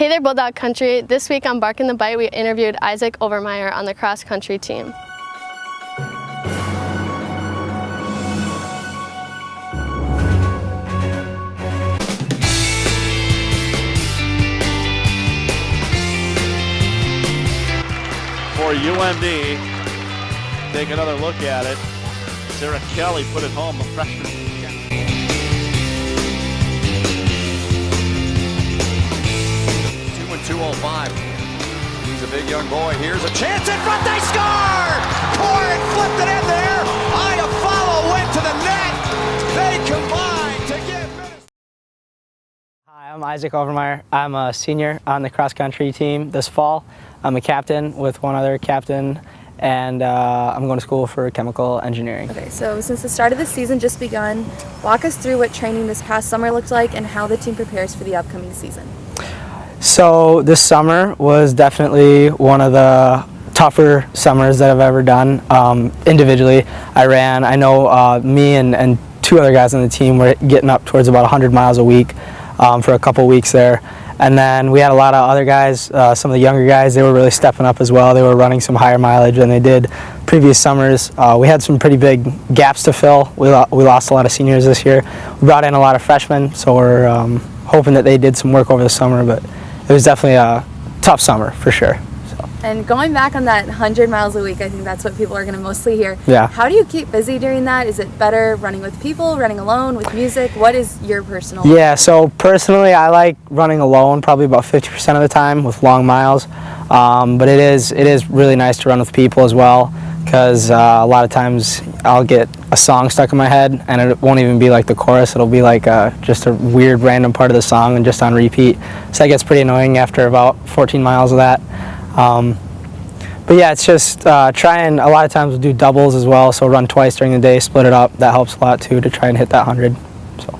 Hey there, Bulldog Country. This week on Barking the Bite, we interviewed Isaac Overmyer on the cross country team. For UMD, take another look at it. Sarah Kelly put it home, a freshman. 2:05. He's a big young boy. Here's a chance in front. They scored! Corrin flipped it in there. Iafallo went to the net. They combined to give Minnesota. Hi, I'm Isaac Overmyer. I'm a senior on the cross country team this fall. I'm a captain with one other captain, and I'm going to school for chemical engineering. Okay, so since the start of the season just begun, walk us through what training this past summer looked like and how the team prepares for the upcoming season. So this summer was definitely one of the tougher summers that I've ever done. Individually, I know me and two other guys on the team were getting up towards about 100 miles a week for a couple weeks there. And then we had a lot of other guys, some of the younger guys, they were really stepping up as well. They were running some higher mileage than they did previous summers. We had some pretty big gaps to fill. We lost a lot of seniors this year. We brought in a lot of freshmen, so we're hoping that they did some work over the summer, but it was definitely a tough summer for sure. So. And going back on that 100 miles a week, I think that's what people are going to mostly hear. Yeah. How do you keep busy during that? Is it better running with people, running alone, with music? What is your personal? Yeah, so personally I like running alone probably about 50% of the time with long miles. But it is really nice to run with people as well, because a lot of times I'll get a song stuck in my head and it won't even be like the chorus. It'll be like just a weird random part of the song and just on repeat. So that gets pretty annoying after about 14 miles of that. But yeah, it's just trying. A lot of times we'll do doubles as well, so run twice during the day, split it up. That helps a lot too to try and hit that 100. So.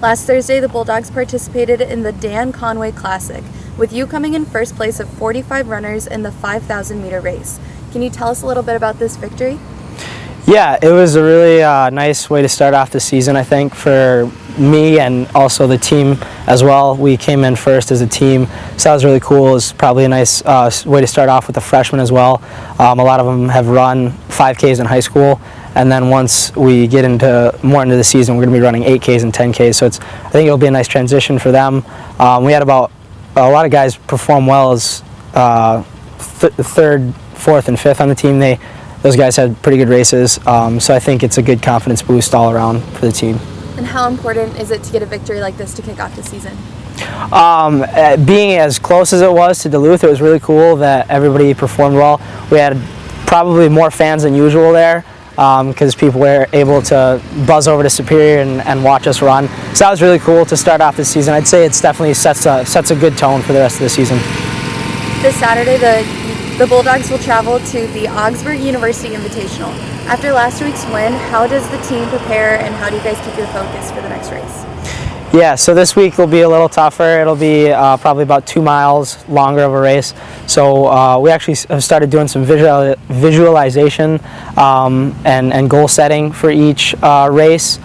Last Thursday, the Bulldogs participated in the Dan Conway Classic, with you coming in first place of 45 runners in the 5,000 meter race. Can you tell us a little bit about this victory? Yeah, it was a really nice way to start off the season, I think, for me and also the team as well. We came in first as a team, so that was really cool. It was probably a nice way to start off with the freshmen as well. A lot of them have run 5Ks in high school, and then once we get more into the season, we're going to be running 8Ks and 10Ks, so I think it'll be a nice transition for them. We had a lot of guys perform well as third, fourth, and fifth on the team. Those guys had pretty good races, so I think it's a good confidence boost all around for the team. And how important is it to get a victory like this to kick off the season? Being as close as it was to Duluth, it was really cool that everybody performed well. We had probably more fans than usual there because people were able to buzz over to Superior and watch us run. So that was really cool to start off the season. I'd say it's definitely sets a good tone for the rest of the season. This Saturday, the Bulldogs will travel to the Augsburg University Invitational. After last week's win, how does the team prepare and how do you guys keep your focus for the next race? Yeah, so this week will be a little tougher. It'll be probably about 2 miles longer of a race. So we actually have started doing some visualization and goal setting for each race.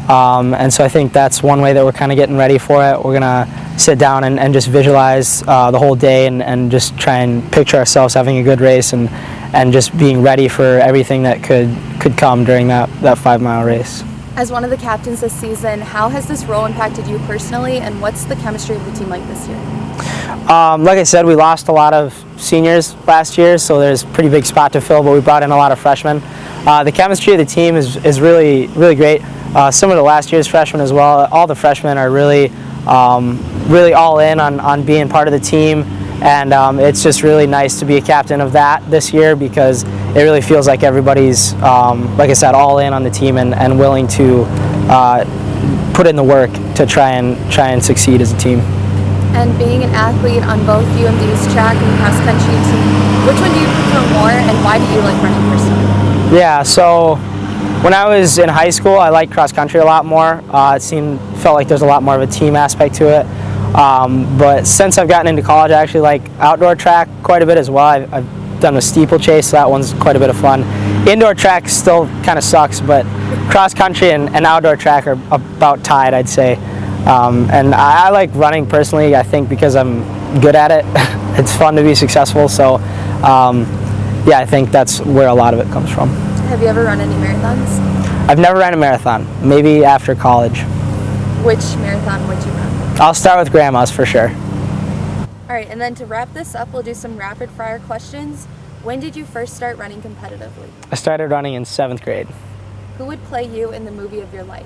And so I think that's one way that we're kind of getting ready for it. We're going to sit down and just visualize the whole day and just try and picture ourselves having a good race and just being ready for everything that could come during that 5-mile race. As one of the captains this season, how has this role impacted you personally, and what's the chemistry of the team like this year? Like I said, we lost a lot of seniors last year, so there's a pretty big spot to fill, but we brought in a lot of freshmen. The chemistry of the team is really, really great. Similar to last year's freshmen as well. All the freshmen are really all in on being part of the team, and it's just really nice to be a captain of that this year because it really feels like everybody's, like I said, all in on the team and willing to put in the work to try and succeed as a team. And being an athlete on both UMD's track and cross country team, which one do you prefer more, and why do you like running personally? Yeah, so when I was in high school, I liked cross country a lot more. Felt like there's a lot more of a team aspect to it. But since I've gotten into college, I actually like outdoor track quite a bit as well. I've done a steeplechase, so that one's quite a bit of fun. Indoor track still kind of sucks, but cross country and outdoor track are about tied, I'd say. And I like running personally, I think, because I'm good at it. It's fun to be successful. So, yeah, I think that's where a lot of it comes from. Have you ever run any marathons? I've never ran a marathon. Maybe after college. Which marathon would you run? I'll start with grandma's for sure. All right, and then to wrap this up, we'll do some rapid fire questions. When did you first start running competitively? I started running in 7th grade. Who would play you in the movie of your life?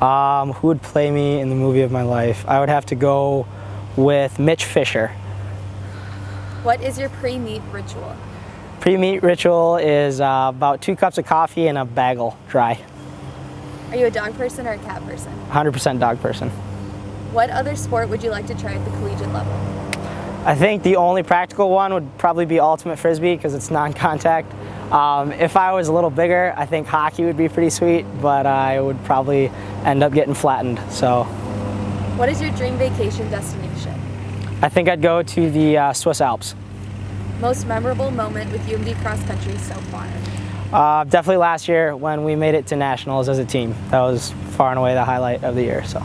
Who would play me in the movie of my life? I would have to go with Mitch Fisher. What is your pre-meet ritual? Pre-meet ritual is about 2 cups of coffee and a bagel, dry. Are you a dog person or a cat person? 100% dog person. What other sport would you like to try at the collegiate level? I think the only practical one would probably be ultimate frisbee because it's non-contact. If I was a little bigger, I think hockey would be pretty sweet, but I would probably end up getting flattened. So, what is your dream vacation destination? I think I'd go to the Swiss Alps. Most memorable moment with UMD cross country so far? Definitely last year when we made it to nationals as a team. That was far and away the highlight of the year. So.